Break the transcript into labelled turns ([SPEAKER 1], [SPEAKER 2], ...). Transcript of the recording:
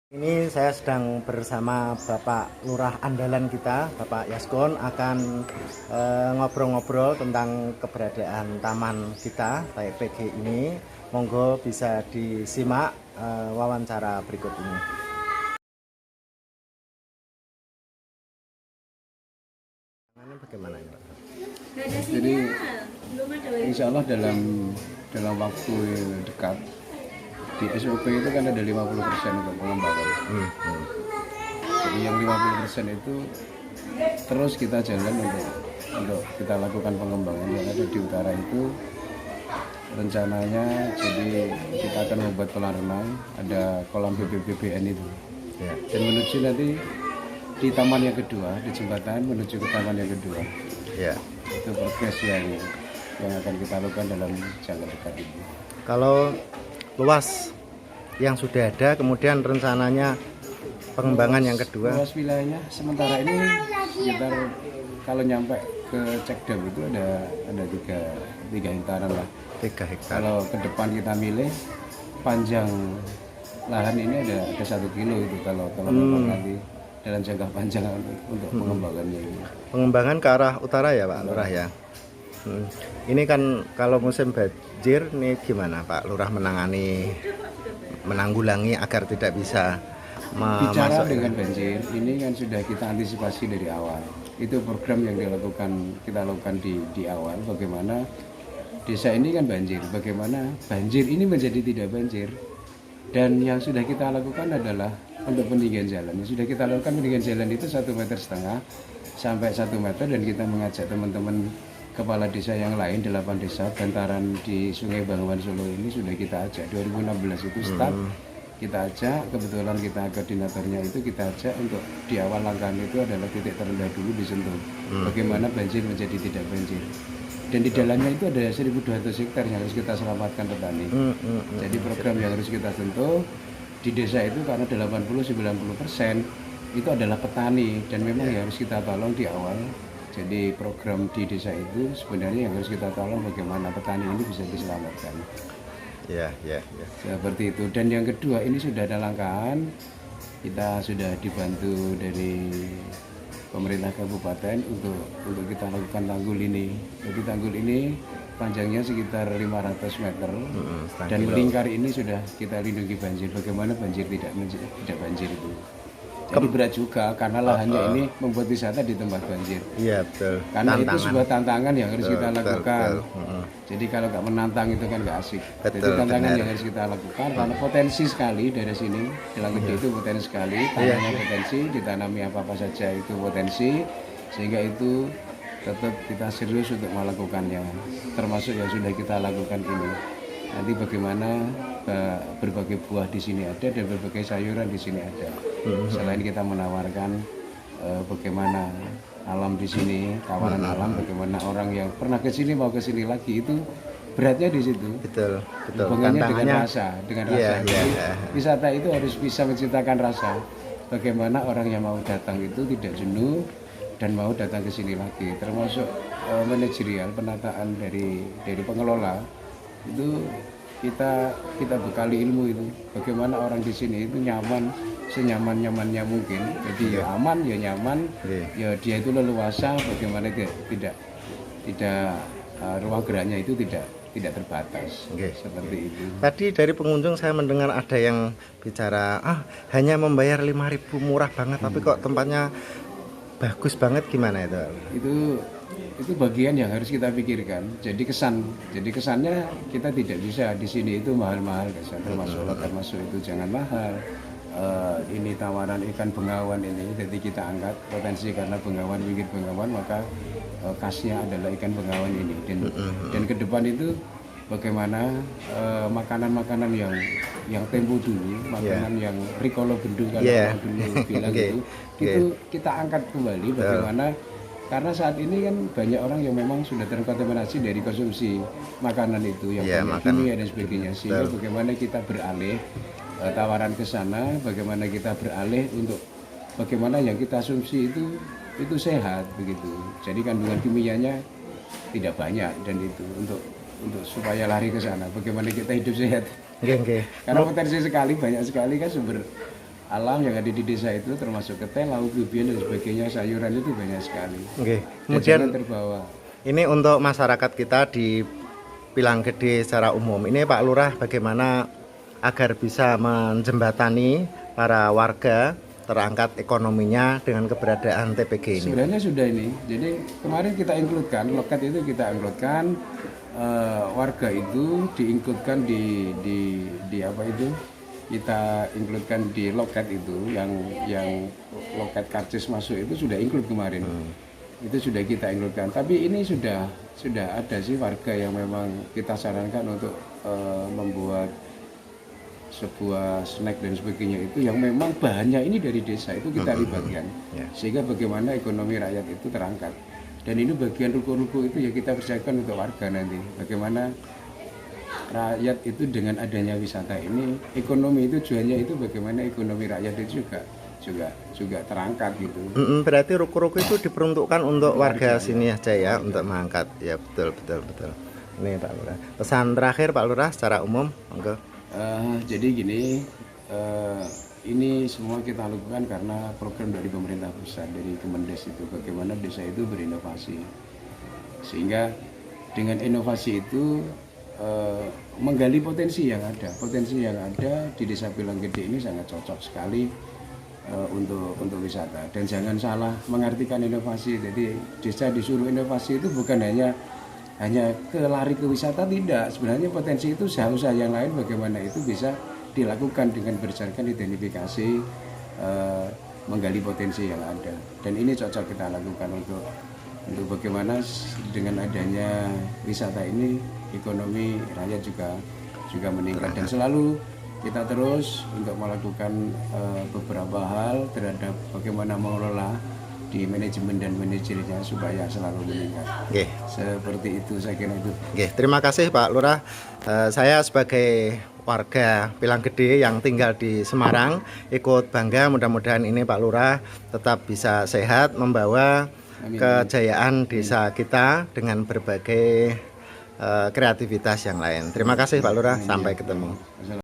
[SPEAKER 1] Ini saya sedang bersama Bapak Lurah andalan kita, Bapak Yaskon, akan ngobrol-ngobrol tentang keberadaan taman kita, TPG ini. Monggo bisa disimak wawancara berikut ini. Ini bagaimana ini, Pak?
[SPEAKER 2] Jadi insya Allah dalam waktu dekat di SOP itu kan ada 50% untuk pengembangan. Jadi yang 50% itu terus kita jalan untuk kita lakukan pengembangan. Yang ada di utara itu rencananya jadi kita akan membuat kolam renang, ada kolam BBBBN itu.
[SPEAKER 1] Ya.
[SPEAKER 2] Dan menuju nanti di taman yang kedua, di jembatan menuju ke taman yang kedua.
[SPEAKER 1] Ya.
[SPEAKER 2] Itu progres yang akan kita lakukan dalam jangka dekat ini.
[SPEAKER 1] Kalau luas yang sudah ada, kemudian rencananya pengembangan yang kedua.
[SPEAKER 2] Luas wilayahnya sementara ini sekitar kalau nyampe ke Cekdam itu ada tiga hektaran lah.
[SPEAKER 1] 3 hektar.
[SPEAKER 2] Kalau ke depan kita milih panjang lahan ini ada 1 kilo itu kalau memang nanti dalam jangka panjang untuk pengembangannya ini.
[SPEAKER 1] Pengembangan ke arah utara ya Pak Lurah ya. Ini kan kalau musim banjir nih gimana Pak Lurah menanggulangi agar tidak bisa
[SPEAKER 2] Bicara
[SPEAKER 1] masuk
[SPEAKER 2] dengan banjir, ini kan sudah kita antisipasi dari awal. Itu program yang kita lakukan di awal. Bagaimana desa ini kan banjir, bagaimana banjir ini menjadi tidak banjir. Dan yang sudah kita lakukan adalah untuk pendinggian jalan. Yang sudah kita lakukan pendinggian jalan itu 1,5 meter sampai 1 meter, dan kita mengajak teman-teman kepala desa yang lain 8 desa bantaran di Sungai Banguwan Solo ini sudah kita ajak 2016 itu start. Kita ajak, kebetulan kita koordinatornya itu kita ajak untuk di awal langkah itu adalah titik terendah dulu disentuh. Bagaimana banjir menjadi tidak banjir. Dan di dalamnya itu ada 1.200 hektar yang harus kita selamatkan petani. Jadi program yang harus kita sentuh di desa itu karena 80-90% itu adalah petani, dan memang yang harus kita tolong di awal. Jadi program di desa itu sebenarnya yang harus kita tolong bagaimana petani ini bisa diselamatkan.
[SPEAKER 1] Ya.
[SPEAKER 2] Seperti itu. Dan yang kedua, ini sudah ada langkahan, kita sudah dibantu dari pemerintah kabupaten untuk kita lakukan tanggul ini. Jadi tanggul ini panjangnya sekitar 500 meter dan melingkar ini sudah kita lindungi banjir. Bagaimana banjir tidak banjir itu. Jadi berat juga karena lahannya ini membuat wisata di tempat banjir.
[SPEAKER 1] Iya betul.
[SPEAKER 2] Karena itu sebuah tantangan yang harus kita lakukan.
[SPEAKER 1] Betul.
[SPEAKER 2] Jadi kalau nggak menantang itu kan nggak asik.
[SPEAKER 1] Betul,
[SPEAKER 2] Jadi tantangan
[SPEAKER 1] benar.
[SPEAKER 2] yang harus kita lakukan karena potensi sekali dari sini. Dalam gede itu potensi sekali, tanahnya potensi, ditanami apa-apa saja itu potensi. Sehingga itu tetap kita serius untuk melakukannya. Termasuk yang sudah kita lakukan ini. Nanti bagaimana berbagai buah di sini ada dan berbagai sayuran di sini ada. Selain kita menawarkan bagaimana alam di sini, tawaran alam, bagaimana orang yang pernah ke sini mau ke sini lagi, itu beratnya di situ.
[SPEAKER 1] Betul.
[SPEAKER 2] Hubungannya dengan rasa.
[SPEAKER 1] Iya.
[SPEAKER 2] Jadi, wisata itu harus bisa menciptakan rasa. Bagaimana orang yang mau datang itu tidak jenuh dan mau datang ke sini lagi. Termasuk manajerial, penataan dari pengelola itu kita bekali ilmu itu. Bagaimana orang di sini itu nyaman, senyaman-nyamannya mungkin. Jadi ya aman, ya nyaman, ya dia itu leluasa. Bagaimana tidak ruang geraknya itu tidak terbatas. Seperti itu.
[SPEAKER 1] Tadi dari pengunjung saya mendengar ada yang bicara hanya membayar 5.000 murah banget, tapi kok tempatnya bagus banget, gimana itu?
[SPEAKER 2] Itu bagian yang harus kita pikirkan. Jadi kesannya kita tidak bisa di sini itu mahal-mahal kesan, termasuk itu jangan mahal. Ini tawaran ikan bengawan ini, jadi kita angkat potensi karena bengawan, pinggir bengawan, maka khasnya adalah ikan bengawan ini. Dan ke depan itu bagaimana makanan-makanan yang tempo dulu, makanan yang rikolo bendung kalau orang dulu bilang itu kita angkat kembali. Bagaimana karena saat ini kan banyak orang yang memang sudah terkontaminasi dari konsumsi makanan itu yang banyak kimia dan sebagainya. Sehingga bagaimana kita beralih tawaran ke sana, bagaimana kita beralih untuk bagaimana yang kita konsumsi itu sehat begitu. Jadi kandungan kimianya tidak banyak, dan itu untuk supaya lari ke sana. Bagaimana kita hidup sehat.
[SPEAKER 1] Oke.
[SPEAKER 2] Karena potensi sekali, banyak sekali kan sumber alam yang ada di desa itu termasuk ketel, lauk, bibian dan sebagainya, sayuran itu banyak sekali.
[SPEAKER 1] Oke.
[SPEAKER 2] Dan
[SPEAKER 1] Kemudian
[SPEAKER 2] jangan terbawa.
[SPEAKER 1] ini untuk masyarakat kita di Pilanggede secara umum. Ini Pak Lurah bagaimana agar bisa menjembatani para warga terangkat ekonominya dengan keberadaan TPG ini?
[SPEAKER 2] Sebenarnya sudah ini. Jadi kemarin kita include-kan, loket itu kita include-kan, warga itu di-include-kan di apa itu? Kita include-kan di loket itu yang loket karcis masuk itu sudah include kemarin. Itu sudah kita include-kan. Tapi ini sudah ada sih warga yang memang kita sarankan untuk membuat sebuah snack dan sebagainya itu yang memang bahannya ini dari desa itu kita libatkan, sehingga bagaimana ekonomi rakyat itu terangkat. Dan ini bagian ruko-ruko itu ya kita persiapkan untuk warga nanti, bagaimana rakyat itu dengan adanya wisata ini, ekonomi itu tujuannya itu bagaimana ekonomi rakyat itu juga terangkat gitu.
[SPEAKER 1] Berarti ruko-ruko itu diperuntukkan untuk warga sini aja ya, untuk mengangkat. Ya betul. Ini Pak Lurah. Pesan terakhir Pak Lurah secara umum, monggo.
[SPEAKER 2] Jadi gini, ini semua kita lakukan karena program dari pemerintah pusat, dari Kemendes itu, bagaimana desa itu berinovasi. Sehingga dengan inovasi itu menggali potensi yang ada. Potensi yang ada di Desa Pilanggede ini sangat cocok sekali untuk wisata. Dan jangan salah mengartikan inovasi. Jadi desa disuruh inovasi itu bukan hanya lari ke wisata, tidak. Sebenarnya potensi itu usaha-usaha yang lain bagaimana itu bisa dilakukan dengan berdasarkan identifikasi, menggali potensi yang ada. Dan ini cocok kita lakukan untuk bagaimana dengan adanya wisata ini ekonomi rakyat juga meningkat. Dan selalu kita terus untuk melakukan beberapa hal terhadap bagaimana mengelola di manajemen dan manajernya supaya selalu meningkat. Seperti itu saya kira itu.
[SPEAKER 1] Terima kasih Pak Lurah. Saya sebagai warga Pilanggede yang tinggal di Semarang ikut bangga, mudah-mudahan ini Pak Lurah tetap bisa sehat membawa kejayaan desa kita dengan berbagai kreativitas yang lain. Terima kasih Pak Lurah, sampai ketemu.